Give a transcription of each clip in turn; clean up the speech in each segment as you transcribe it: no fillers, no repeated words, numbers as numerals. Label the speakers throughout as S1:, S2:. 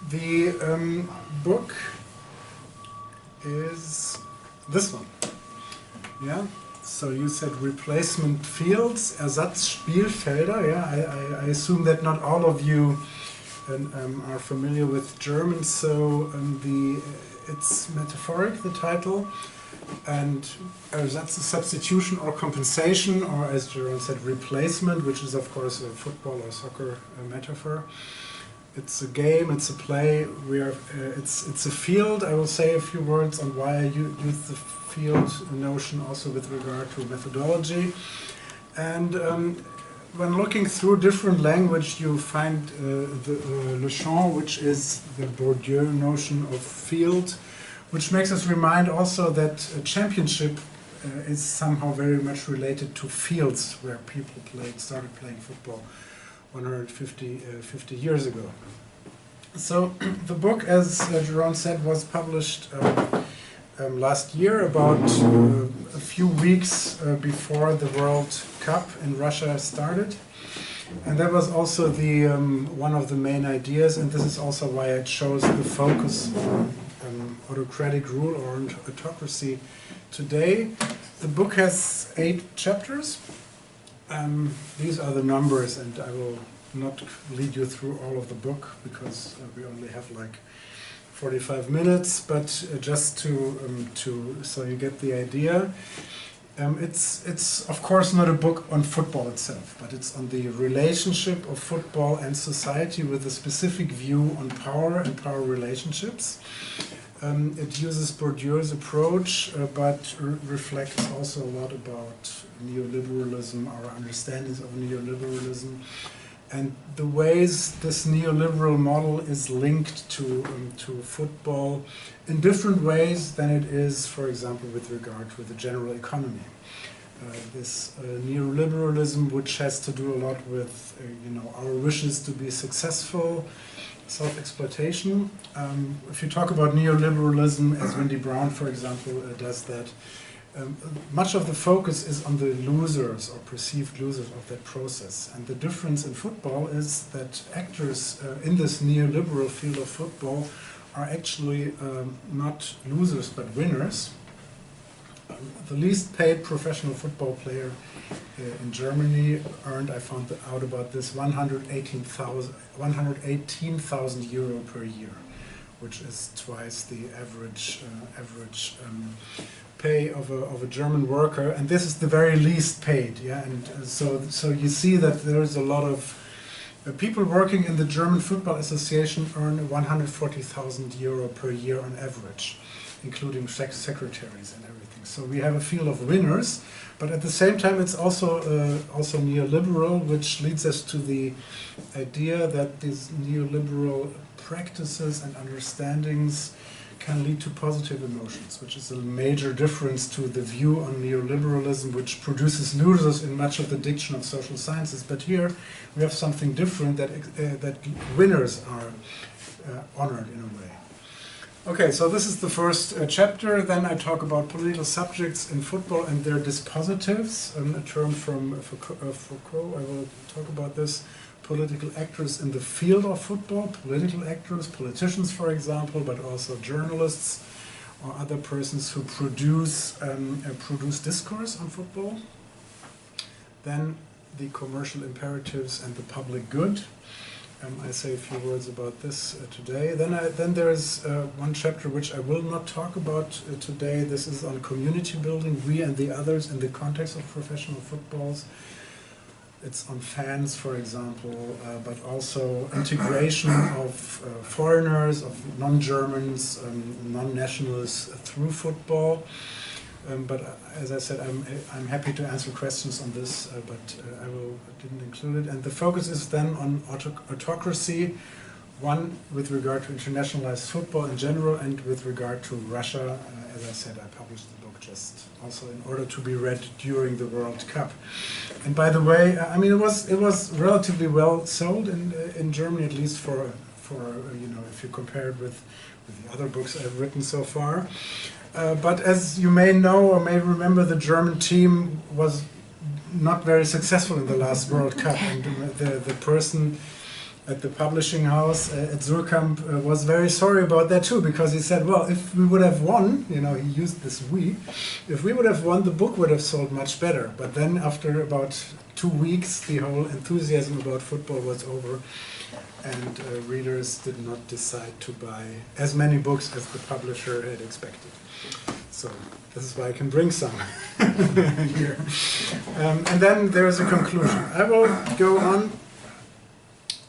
S1: The book is this one. Yeah. So you said replacement fields, Ersatzspielfelder. Yeah, I assume that not all of you are familiar with German, so it's metaphoric, the title, and that's a substitution or compensation, or as Jerome said, replacement, which is of course a football or soccer metaphor. It's a game, it's a play. It's a field. I will say a few words on why I use the field notion also with regard to methodology. And when looking through different language, you find le champ, which is the Bourdieu notion of field, which makes us remind also that a championship is somehow very much related to fields where people started playing football 150 years ago. So the book, as Jerome said, was published last year, about a few weeks before the World Cup in Russia started. And that was also the one of the main ideas, and this is also why I chose the focus on autocratic rule or autocracy today. The book has 8 chapters. These are the numbers, and I will not lead you through all of the book because we only have like 45 minutes, but just so you get the idea. It's of course not a book on football itself, but it's on the relationship of football and society with a specific view on power and power relationships. It uses Bourdieu's approach, but reflects also a lot about neoliberalism, our understandings of neoliberalism, and the ways this neoliberal model is linked to football in different ways than it is, for example, with regard to the general economy. This neoliberalism, which has to do a lot with our wishes to be successful, self-exploitation. If you talk about neoliberalism, as Wendy Brown, for example, does that, much of the focus is on the losers or perceived losers of that process. And the difference in football is that actors in this neoliberal field of football are actually not losers but winners. The least paid professional football player in Germany earned, I found out about this, 118,000 euro per year, which is twice the average pay of a German worker, and this is the very least paid. Yeah, and so you see that there is a lot of people working in the German Football Association earn 140,000 euro per year on average, including secretaries and everything. So we have a field of winners, but at the same time it's also neoliberal, which leads us to the idea that these neoliberal practices and understandings can lead to positive emotions, which is a major difference to the view on neoliberalism, which produces losers in much of the diction of social sciences. But here we have something different, that winners are honored in a way. Okay, so this is the first chapter. Then I talk about political subjects in football and their dispositives, a term from Foucault. I will talk about this. Political actors in the field of football, political actors, politicians, for example, but also journalists or other persons who produce discourse on football. Then the commercial imperatives and the public good. I say a few words about this today. Then there is one chapter which I will not talk about today. This is on community building, we and the others in the context of professional footballs. It's on fans, for example, but also integration of foreigners, of non-Germans, non-nationals through football. But as I said, I'm happy to answer questions on this, but I didn't include it. And the focus is then on autocracy, one with regard to internationalized football in general, and with regard to Russia. As I said, I published the book just also in order to be read during the World Cup. And by the way, I mean it was relatively well sold in Germany, at least for if you compare it with the other books I've written so far. But as you may know or may remember, the German team was not very successful in the last World Cup, and the person at the publishing house at Surkamp was very sorry about that too, because he said, well, if we would have won, you know, he used this "we," if we would have won, the book would have sold much better. But then after about 2 weeks, the whole enthusiasm about football was over, and readers did not decide to buy as many books as the publisher had expected. So this is why I can bring some here. And then there is a conclusion. I will go on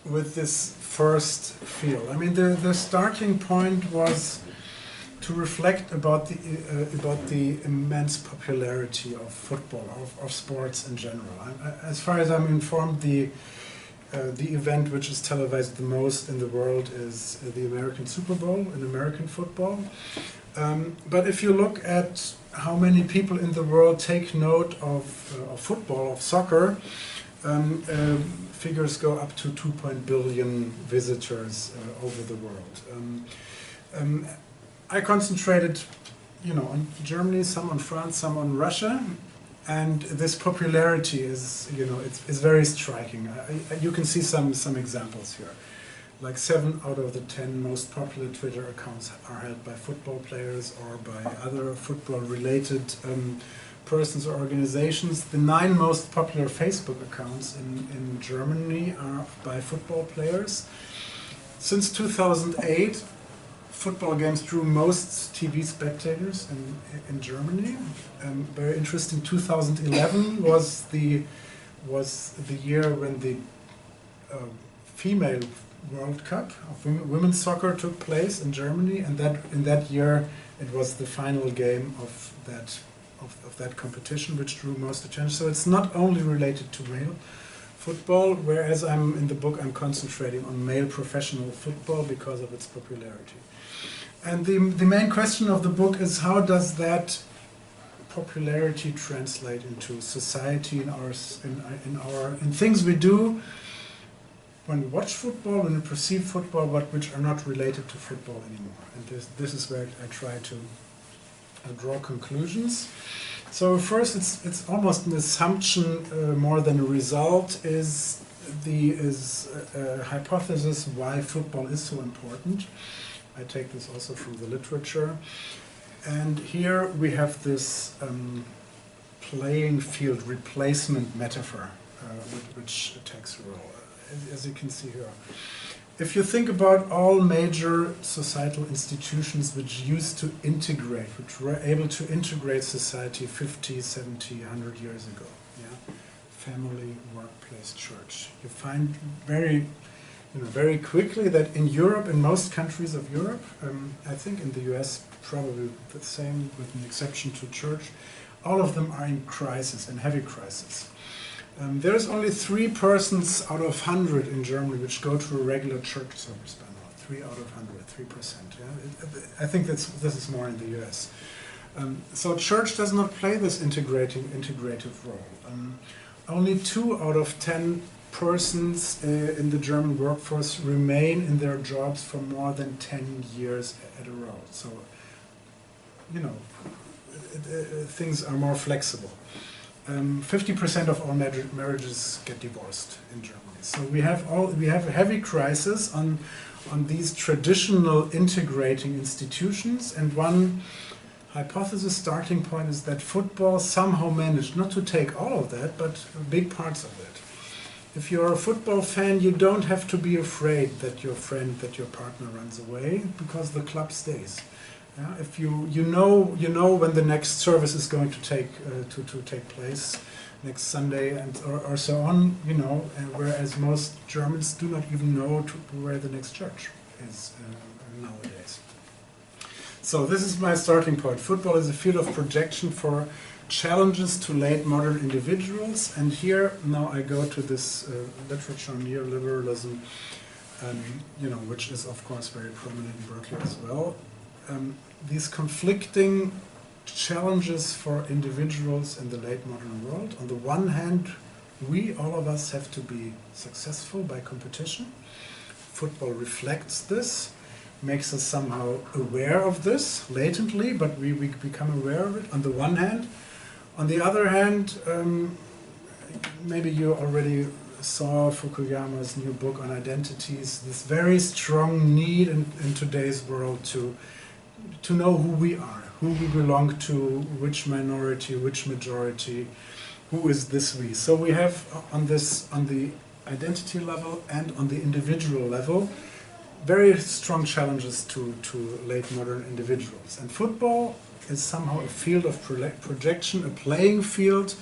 S1: with this first field. I mean, the starting point was to reflect about the immense popularity of football, of sports in general. As far as I'm informed, the event which is televised the most in the world is the American Super Bowl in American football. But if you look at how many people in the world take note of football, of soccer, figures go up to 2 billion visitors over the world. I concentrated, you know, on Germany, some on France, some on Russia, and this popularity is, you know, it's very striking. You can see some examples here. Like 7 out of the 10 most popular Twitter accounts are held by football players or by other football-related persons or organizations. The 9 most popular Facebook accounts in Germany are by football players. Since 2008, football games drew most TV spectators in Germany. Very interesting. 2011 was the year when the female World Cup of women's soccer took place in Germany, and in that year it was the final game of that competition which drew most attention. So it's not only related to male football, whereas in the book I'm concentrating on male professional football because of its popularity. And the main question of the book is, how does that popularity translate into society, in things we do when we watch football, when we perceive football, but which are not related to football anymore. And this is where I try to draw conclusions. So first, it's almost an assumption more than a result. Is a hypothesis why football is so important. I take this also from the literature. And here we have this playing field replacement metaphor, which takes a role. As you can see here. If you think about all major societal institutions which used to integrate, which were able to integrate society 50, 70, 100 years ago, yeah? Family, workplace, church, you find very quickly that in Europe, in most countries of Europe, I think in the US probably the same with an exception to church, all of them are in crisis, in heavy crisis. There's only 3 persons out of 100 in Germany which go to a regular church service by now. 3 out of 100, 3%. Yeah? I think this is more in the US. So church does not play this integrative role. Only 2 out of 10 persons in the German workforce remain in their jobs for more than 10 years at a row. So, you know, things are more flexible. 50% of all marriages get divorced in Germany. So we have a heavy crisis on these traditional integrating institutions, and one hypothesis starting point is that football somehow managed not to take all of that, but big parts of it. If you're a football fan, you don't have to be afraid that your friend, that your partner runs away, because the club stays. Yeah, if you know when the next service is going to take place, next Sunday or so on, you know, whereas most Germans do not even know where the next church is nowadays. So this is my starting point. Football is a field of projection for challenges to late modern individuals, and here now I go to this literature on neoliberalism, you know, which is of course very prominent in Berkeley as well. These conflicting challenges for individuals in the late modern world. On the one hand, all of us have to be successful by competition. Football reflects this, makes us somehow aware of this latently, but we become aware of it on the one hand. On the other hand, maybe you already saw Fukuyama's new book on identities, this very strong need in today's world to know who we are, who we belong to, which minority, which majority, who is this we. So we have on the identity level and on the individual level, very strong challenges to late modern individuals. And football is somehow a field of projection, a playing field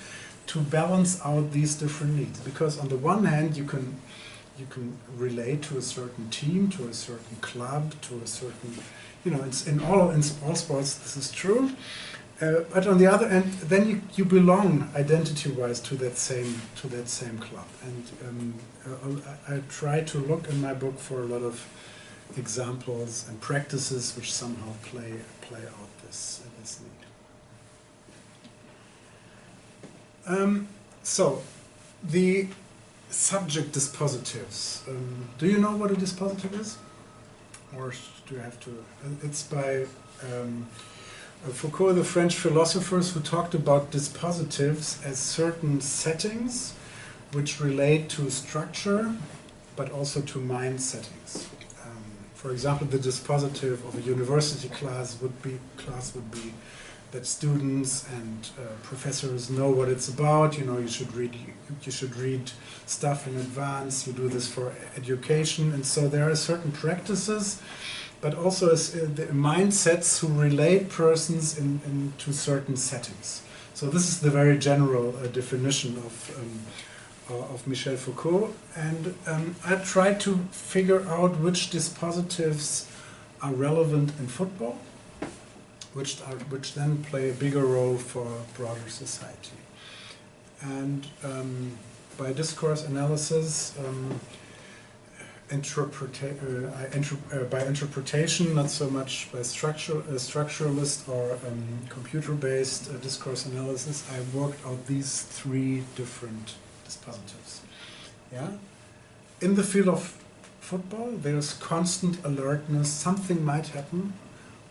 S1: to balance out these different needs. Because on the one hand, you can relate to a certain team, to a certain club, to a certain, it's in all sports this is true. But on the other end, then you belong identity-wise to that same club. And I try to look in my book for a lot of examples and practices which somehow play out this need. So the subject dispositives. Do you know what a dispositive is? Or do you have to? It's by Foucault, the French philosophers, who talked about dispositives as certain settings which relate to structure but also to mind settings. For example, the dispositive of a university class would be that students and professors know what it's about. You should read stuff in advance. You do this for education, and so there are certain practices, but also the mindsets who relate persons into certain settings. So this is the very general definition of Michel Foucault, and I tried to figure out which dispositives are relevant in football, which then play a bigger role for broader society. And by discourse analysis, by interpretation, not so much by structuralist or computer-based discourse analysis, I worked out these three different dispositives. Yeah? In the field of football, there's constant alertness. Something might happen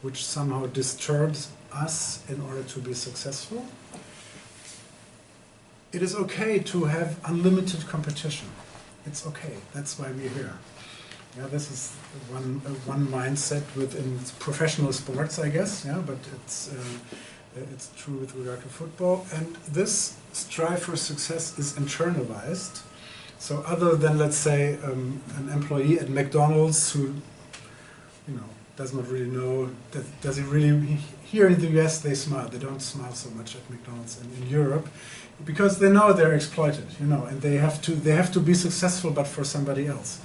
S1: which somehow disturbs us in order to be successful. It is okay to have unlimited competition. It's okay. That's why we're here. Yeah, this is one mindset within professional sports, I guess. Yeah, but it's true with regard to football. And this strive for success is internalized. So other than, let's say, an employee at McDonald's who, does not really know, does he really, here in the US they smile. They don't smile so much at McDonald's in Europe, because they know they're exploited, and they have to be successful, but for somebody else.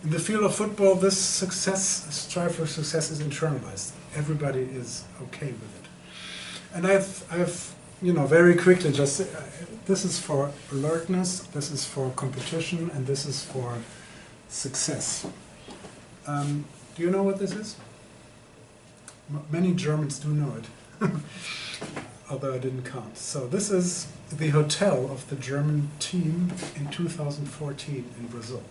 S1: In the field of football, this strive for success is internalized. Everybody is okay with it. And I've very quickly just, this is for alertness, this is for competition, and this is for success. Do you know what this is? Many Germans do know it, although I didn't count. So this is the hotel of the German team in 2014 in Brazil.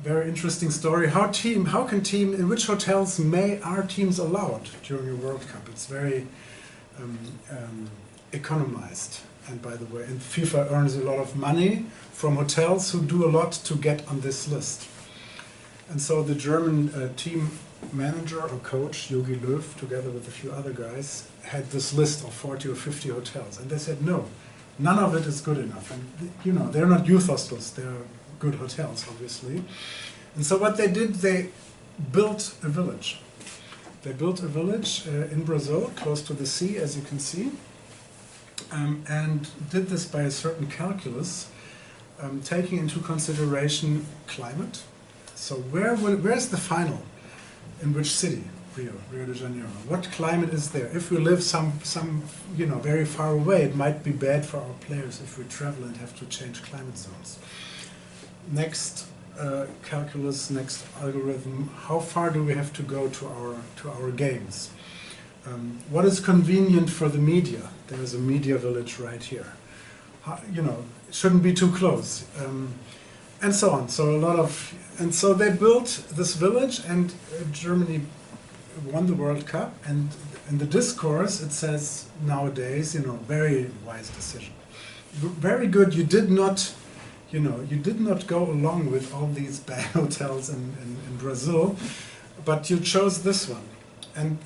S1: Very interesting story. In which hotels are teams allowed during a World Cup? It's very economized. And by the way, and FIFA earns a lot of money from hotels who do a lot to get on this list. And so the German team manager or coach, Jogi Löw, together with a few other guys, had this list of 40 or 50 hotels. And they said, no, none of it is good enough. And they're not youth hostels, they're good hotels, obviously. And so what they did, they built a village. They built a village in Brazil, close to the sea, as you can see, and did this by a certain calculus, taking into consideration climate. So where's the final? In which city? Rio de Janeiro. What climate is there? If we live some very far away, it might be bad for our players if we travel and have to change climate zones. Next calculus, next algorithm. How far do we have to go to our games? What is convenient for the media? There is a media village right here. It shouldn't be too close. And so on. So they built this village, and Germany won the World Cup. And in the discourse, it says nowadays, very wise decision. very good. You did not, you did not go along with all these bad hotels in Brazil, but you chose this one. And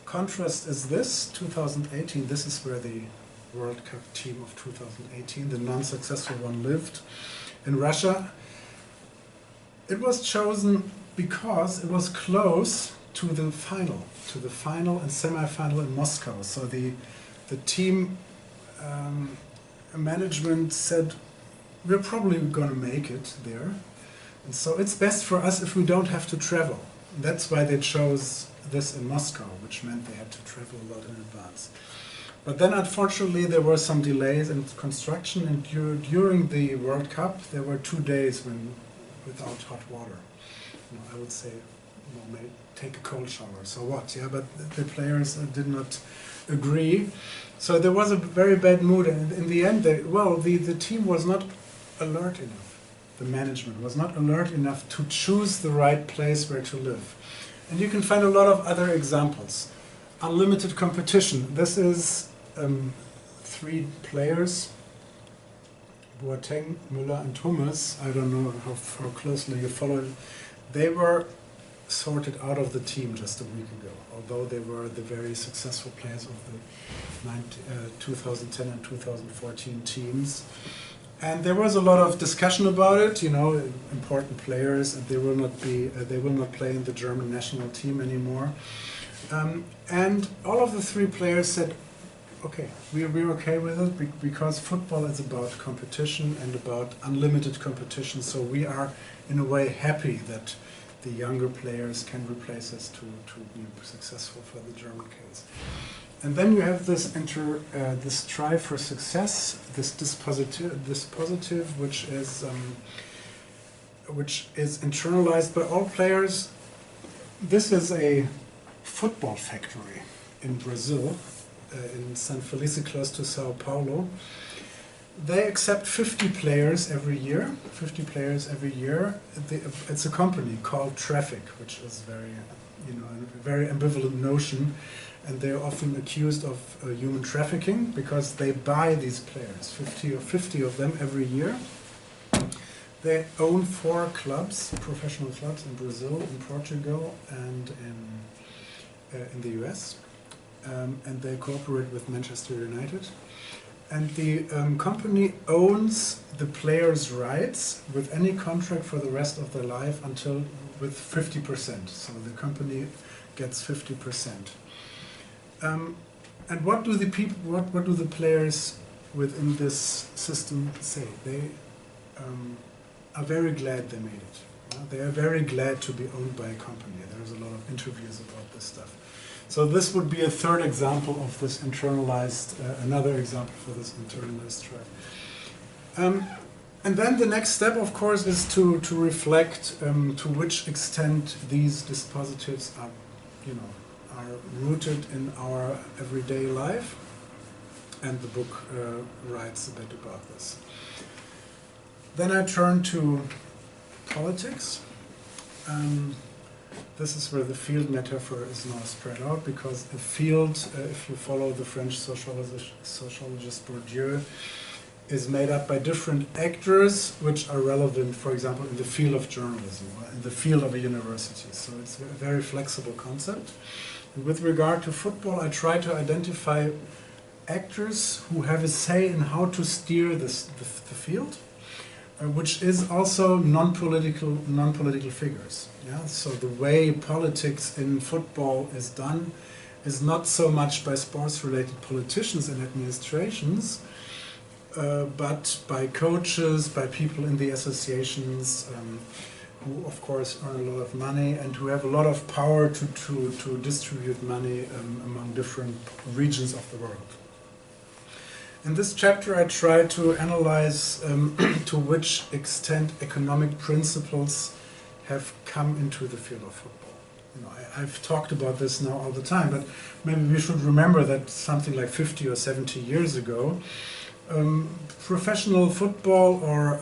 S1: contrast is this, 2018, this is where the World Cup team of 2018, the non-successful one, lived in Russia. It was chosen because it was close to the final and semi-final in Moscow. So the team management said, we're probably going to make it there. And so it's best for us if we don't have to travel. That's why they chose this in Moscow, which meant they had to travel a lot in advance. But then unfortunately there were some delays in construction, and during the World Cup there were 2 days without hot water. I would say, maybe take a cold shower, so what? Yeah, but the players did not agree. So there was a very bad mood, and in the end, the team was not alert enough. The management was not alert enough to choose the right place where to live. And you can find a lot of other examples. Unlimited competition. This is 3 players, Boateng, Müller and Hummels. I don't know how closely you follow it. They were sorted out of the team just a week ago, although they were the very successful players of the 2010 and 2014 teams. And there was a lot of discussion about it, important players, and they will not play in the German national team anymore. And all of the 3 players said, okay, we're okay with it because football is about competition and about unlimited competition. So we are, in a way, happy that the younger players can replace us to be successful for the German case. And then you have this strive for success, this dispositive, which is internalized by all players. This is a football factory in Brazil, in San Felice, close to Sao Paulo. They accept 50 players every year. 50 players every year. It's a company called Traffic, which is a very ambivalent notion, and they're often accused of human trafficking because they buy these players, 50 of them every year. They own 4 clubs, professional clubs in Brazil, in Portugal, and in the US, and they cooperate with Manchester United. And the company owns the players' rights with any contract for the rest of their life with 50%. So the company gets 50%. And what do the players within this system say? They are very glad they made it. They are very glad to be owned by a company. There's a lot of interviews about this stuff. So this would be a third example of this internalized, another example for this internalized strive. And then the next step, of course, is to reflect to which extent these dispositives are rooted in our everyday life. And the book writes a bit about this. Then I turn to politics. This is where the field metaphor is now spread out, because a field, if you follow the French sociologist Bourdieu, is made up by different actors which are relevant, for example, in the field of journalism, or in the field of a university. So it's a very flexible concept. And with regard to football, I try to identify actors who have a say in how to steer the field, which is also non-political figures. Yeah? So the way politics in football is done is not so much by sports-related politicians and administrations, but by coaches, by people in the associations, who of course earn a lot of money and who have a lot of power to distribute money among different regions of the world. In this chapter I try to analyze to which extent economic principles have come into the field of football. I've talked about this now all the time, but maybe we should remember that something like 50 or 70 years ago, professional football or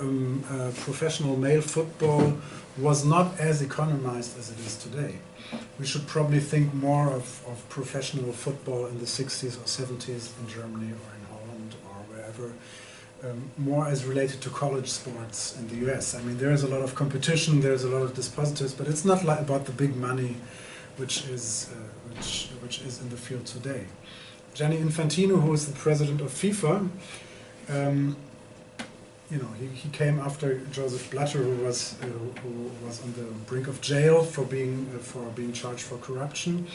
S1: professional male football was not as economized as it is today. We should probably think more of professional football in the 60s or 70s in Germany or in Holland or wherever, more as related to college sports in the US. I mean, there is a lot of competition, there's a lot of dispositives, but it's not like about the big money which is in the field today. Gianni Infantino, who is the president of FIFA, he came after Joseph Blatter, who was on the brink of jail for being charged for corruption,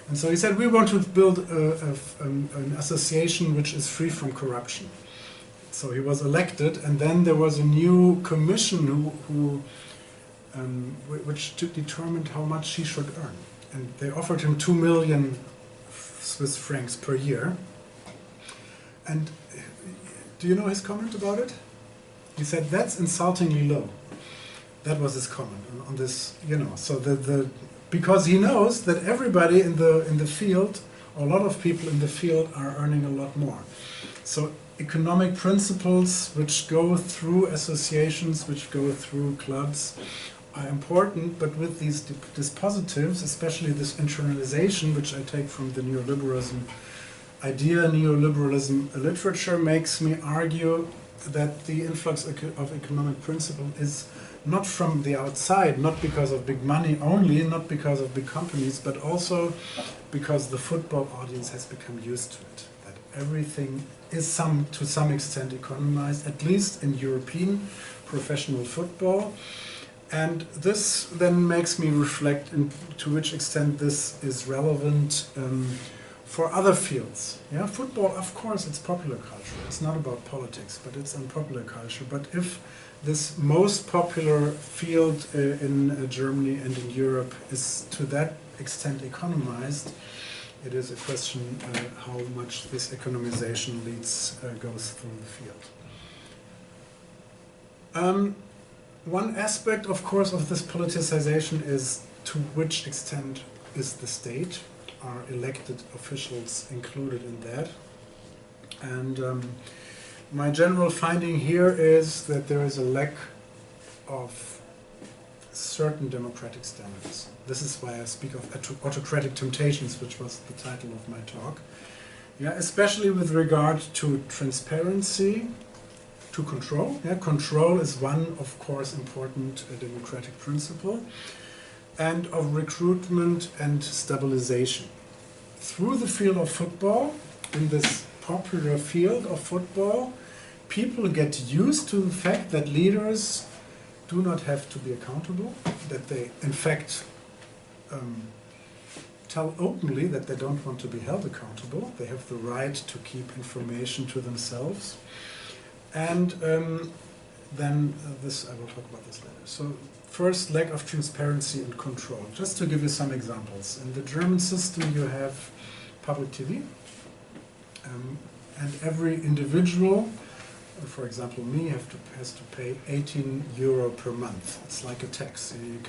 S1: and so he said, we want to build an association which is free from corruption. So he was elected, and then there was a new commission which determined how much he should earn, and they offered him 2 million Swiss francs per year. And do you know his comment about it? He said, that's insultingly low. That was his comment on this, So because he knows that everybody in the field, or a lot of people in the field, are earning a lot more. So economic principles which go through associations, which go through clubs, are important, but with these dispositives, especially this internalization, which I take from the neoliberalism idea, neoliberalism literature, makes me argue that the influx of economic principle is not from the outside, not because of big money only, not because of big companies, but also because the football audience has become used to it. That everything is to some extent economized, at least in European professional football. And this then makes me reflect to which extent this is relevant for other fields. Yeah, football, of course, it's popular culture. It's not about politics, but it's on popular culture. But if this most popular field in Germany and in Europe is to that extent economized, it is a question how much this economization goes through the field. One aspect, of course, of this politicization is to which extent is the state, are elected officials included in that. And my general finding here is that there is a lack of certain democratic standards. This is why I speak of autocratic temptations, which was the title of my talk. Yeah, especially with regard to transparency, to control. Yeah, control is one, of course, important democratic principle, and of recruitment and stabilization. Through the field of football, in this popular field of football, people get used to the fact that leaders do not have to be accountable, that they, in fact, tell openly that they don't want to be held accountable. They have the right to keep information to themselves. And then I will talk about this later. So first, lack of transparency and control. Just to give you some examples. In the German system, you have public TV, and every individual, for example me, has to pay 18 euro per month. It's like a tax. You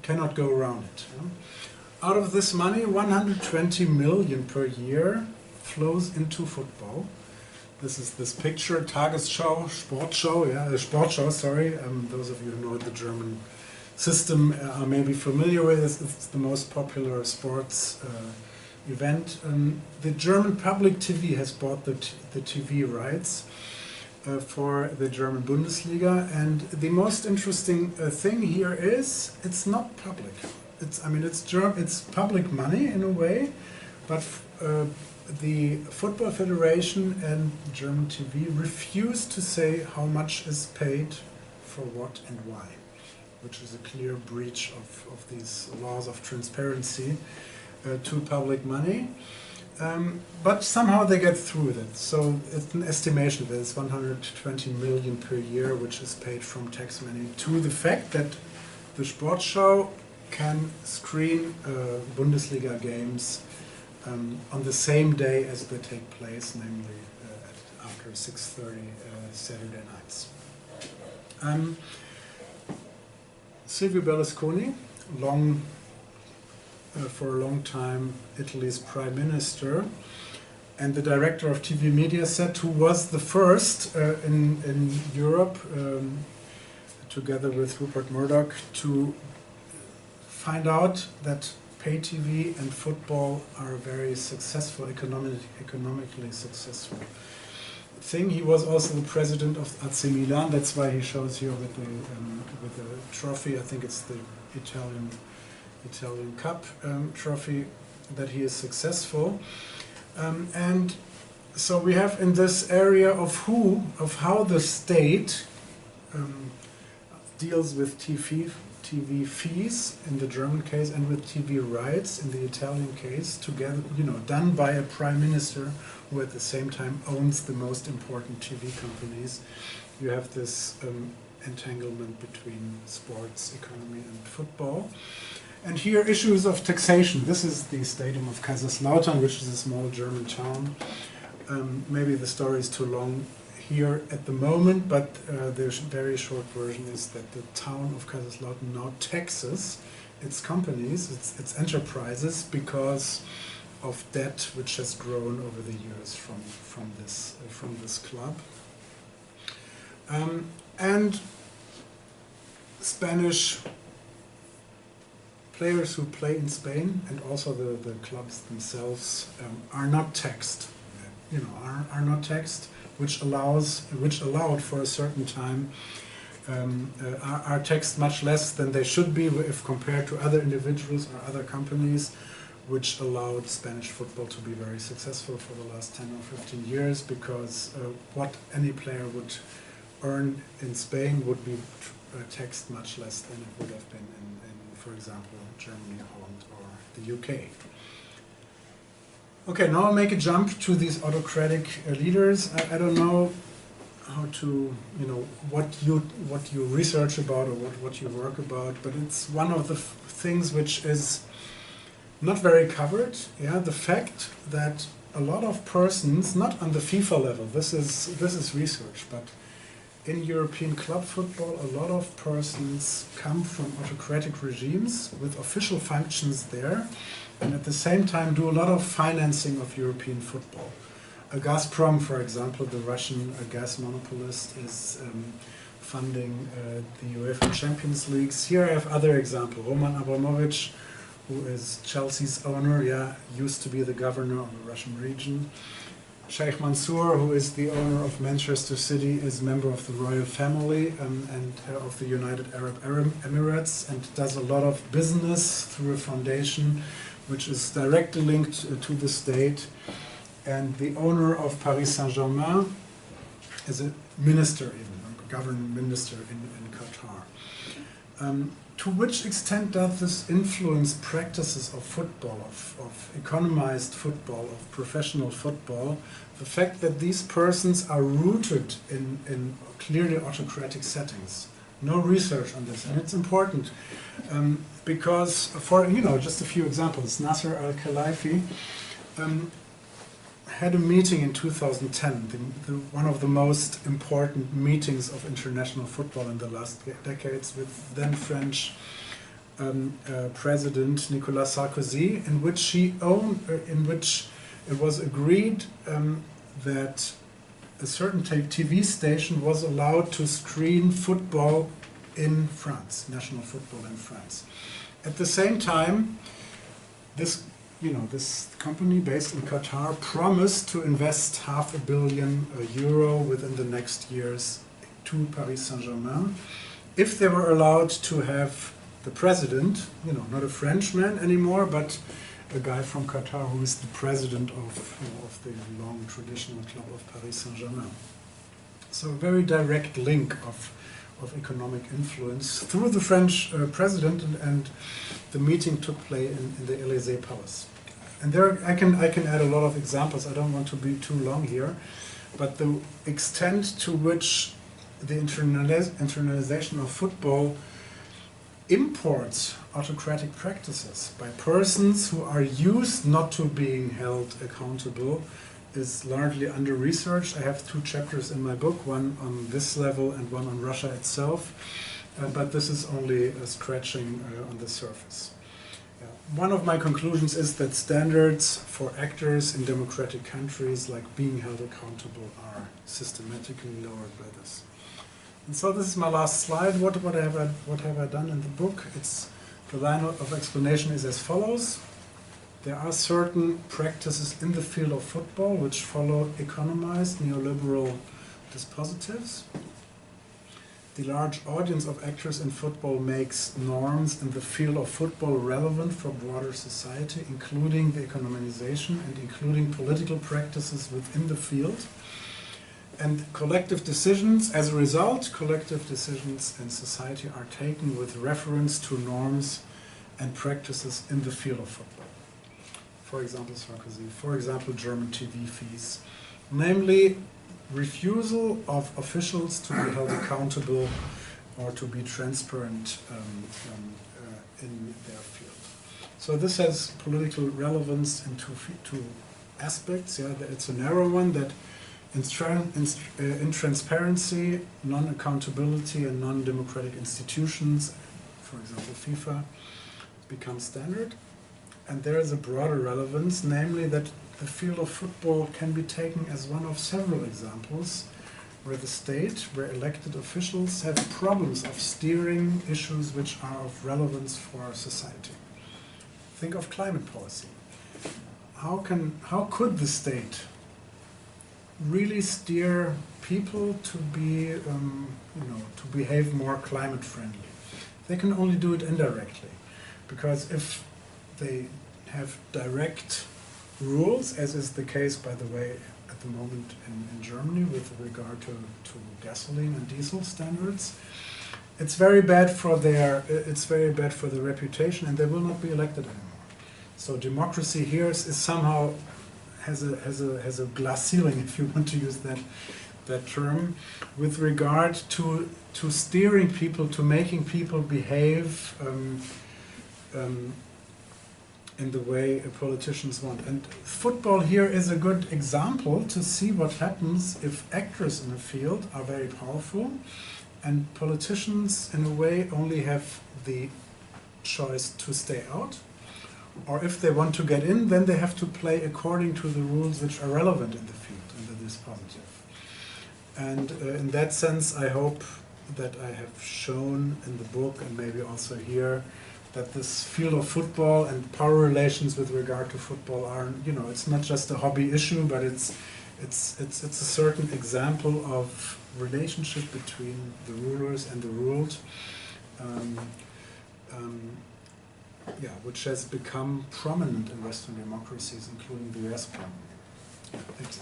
S1: cannot go around it. Out of this money, 120 million per year flows into football. This is this picture, Tagesschau, Sportschau, sorry. Those of you who know the German system are maybe familiar with it. It's the most popular sports event. The German public TV has bought the TV rights for the German Bundesliga, and the most interesting thing here is it's not public. It's public money in a way, but the Football Federation and German TV refuse to say how much is paid for what and why, which is a clear breach of these laws of transparency to public money. But somehow they get through with it. So it's an estimation that it's 120 million per year, which is paid from tax money, to the fact that the Sportschau can screen Bundesliga games on the same day as they take place, namely after 6:30 Saturday nights. Silvio Berlusconi, for a long time Italy's prime minister, and the director of TV Mediaset, who was the first in Europe, together with Rupert Murdoch, to find out that pay TV and football are very successful, economically successful. thing. He was also the president of AC Milan. That's why he shows here with the trophy. I think it's the Italian Cup trophy that he is successful. And so we have in this area of how the state deals with TV fees in the German case and with TV rights in the Italian case, together, done by a prime minister who at the same time owns the most important TV companies. You have this entanglement between sports, economy, and football. And here, issues of taxation. This is the stadium of Kaiserslautern, which is a small German town. Maybe the story is too long here at the moment, but the very short version is that the town of Kaiserslautern now taxes its companies, its enterprises, because of debt which has grown over the years from this club. And Spanish players who play in Spain and also the clubs themselves are not taxed. Are not taxed, which allowed for a certain time are taxed much less than they should be if compared to other individuals or other companies, which allowed Spanish football to be very successful for the last 10 or 15 years, because what any player would earn in Spain would be taxed much less than it would have been in, for example, Germany, Holland, or the UK. Okay, now I'll make a jump to these autocratic leaders. I don't know how to, what you research about or what you work about, but it's one of the things which is not very covered. Yeah, the fact that a lot of persons, not on the FIFA level, this is research, but in European club football, a lot of persons come from autocratic regimes with official functions there, and at the same time do a lot of financing of European football. Gazprom, for example, the Russian gas monopolist, is funding the UEFA Champions Leagues. Here I have other examples. Roman Abramovich, who is Chelsea's owner, used to be the governor of the Russian region. Sheikh Mansour, who is the owner of Manchester City, is a member of the royal family and of the United Arab Emirates, and does a lot of business through a foundation which is directly linked to the state. And the owner of Paris Saint-Germain is a minister, even a government minister in Qatar. To which extent does this influence practices of football, of economized football, of professional football? The fact that these persons are rooted in clearly autocratic settings. No research on this, and it's important because, for just a few examples, Nasser Al-Khelaifi had a meeting in 2010, one of the most important meetings of international football in the last decades, with then French President Nicolas Sarkozy, in which it was agreed that a certain TV station was allowed to screen football in France, national football in France. At the same time, this company based in Qatar promised to invest €500 million within the next years to Paris Saint-Germain if they were allowed to have the president, not a Frenchman anymore, but a guy from Qatar who is the president of the long traditional club of Paris Saint-Germain. So a very direct link of economic influence through the French president, and the meeting took place in the Élysée Palace. And there I can add a lot of examples. I don't want to be too long here, but the extent to which the internalization of football imports autocratic practices by persons who are used not to being held accountable is largely under-researched. I have 2 chapters in my book, one on this level and one on Russia itself, but this is only scratching on the surface. One of my conclusions is that standards for actors in democratic countries, like being held accountable, are systematically lowered by this. And so this is my last slide. What have I done in the book? The line of explanation is as follows. There are certain practices in the field of football which follow economized neoliberal dispositives. The large audience of actors in football makes norms in the field of football relevant for broader society, including the economization and including political practices within the field. And collective decisions, as a result, collective decisions in society are taken with reference to norms and practices in the field of football. For example, Sarkozy, for example, German TV fees. Namely, refusal of officials to be held accountable or to be transparent in their field. So this has political relevance in two aspects. Yeah, it's a narrow one that in transparency, non-accountability and non-democratic institutions, for example FIFA, become standard. And there is a broader relevance, namely that the field of football can be taken as one of several examples where the state, where elected officials have problems of steering issues which are of relevance for our society. Think of climate policy. How could the state really steer people to be, to behave more climate friendly? They can only do it indirectly, because if they have direct rules, as is the case, by the way, at the moment in Germany with regard to gasoline and diesel standards, it's very bad for their reputation, and they will not be elected anymore. So democracy here is somehow has a glass ceiling, if you want to use that term, with regard to steering people, to making people behave in the way politicians want. And football here is a good example to see what happens if actors in a field are very powerful and politicians in a way only have the choice to stay out, or if they want to get in, then they have to play according to the rules which are relevant in the field, in the dispositive. And in that sense, I hope that I have shown in the book, and maybe also here, that this field of football and power relations with regard to football are, it's not just a hobby issue, but it's a certain example of relationship between the rulers and the ruled, which has become prominent in Western democracies, including the US. Thanks.